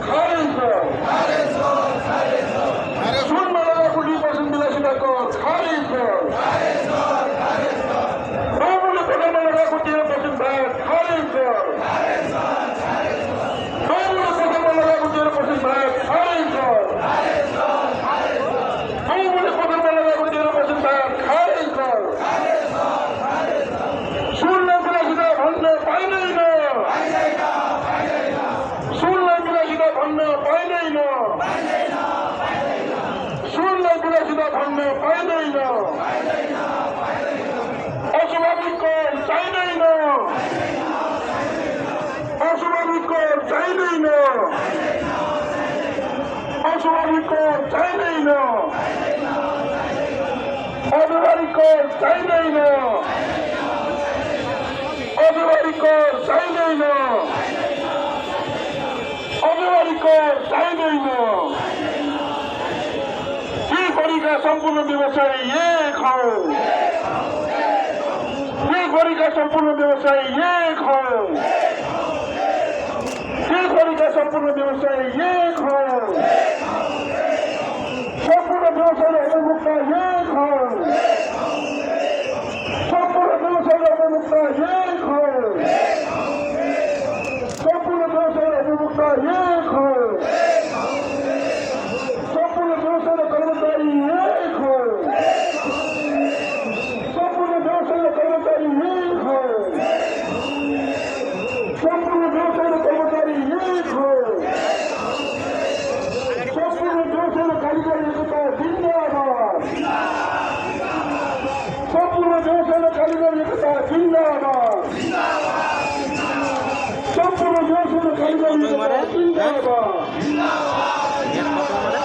খারিজ কর, সুনমালারা 20% বিলাসিতা কর, খারিজ কর, তৃণমূলের প্রধানমালারা 0% ভ্যাট, খারিজ কর, তৃণমূলের প্রধানমালারা 0% ভ্যাট, খারিজ কর, তৃণমূলের প্রধানমালারা 0% ভ্যাট, খারিজ কর। শুনলাম বিলাসিতা ভণ্ড পাইলেই না, শুনলাম বিলাসিতা ভণ্ড পাইলেই না, শুনলাম বিলাসিতা ভণ্ড পাইলেই না, অস্বাভাবিক কর চাইলেই না, অস্বাভাবিক কর চাইলেই না, অস্বাভাবিক কর চাইলেই না, অব্যবহারিক কর চাইলেই না, অব্যবহারিক কর চাইলেই না, অব্যবহারিক কর চাইলেই না। কি করিকা সম্পূর্ণ ব্যবসায়ী এক হও, কি করিকা সম্পূর্ণ ব্যবসায়ী এক হও, কি করিকা সম্পূর্ণ ব্যবসায়ী এক হও, সম্পূর্ণ ব্যবসায়ী অবমুক্তা এক হও, সম্পূর্ণ ব্যবসায়ী অবমুক্তা এক হও, সম্পূর্ণ ব্যবসায়ী অবমুক্তা এক হও, সম্পূর্ণ ব্যবসায়ী কর্মচারী এক হও, সম্পূর্ণ ব্যবসায়ী কর্মচারী এক হও, সম্পূর্ণ ব্যবসায়ী কর্মচারী এক হও, সম্পূর্ণ ব্যবসায়ী কারিগরি একতা জিন্দাবাদ, সম্পূর্ণ ব্যবসায়ী কারিগরি একতা জিন্দাবাদ, সম্পূর্ণ ব্যবসায়ী কারিগরি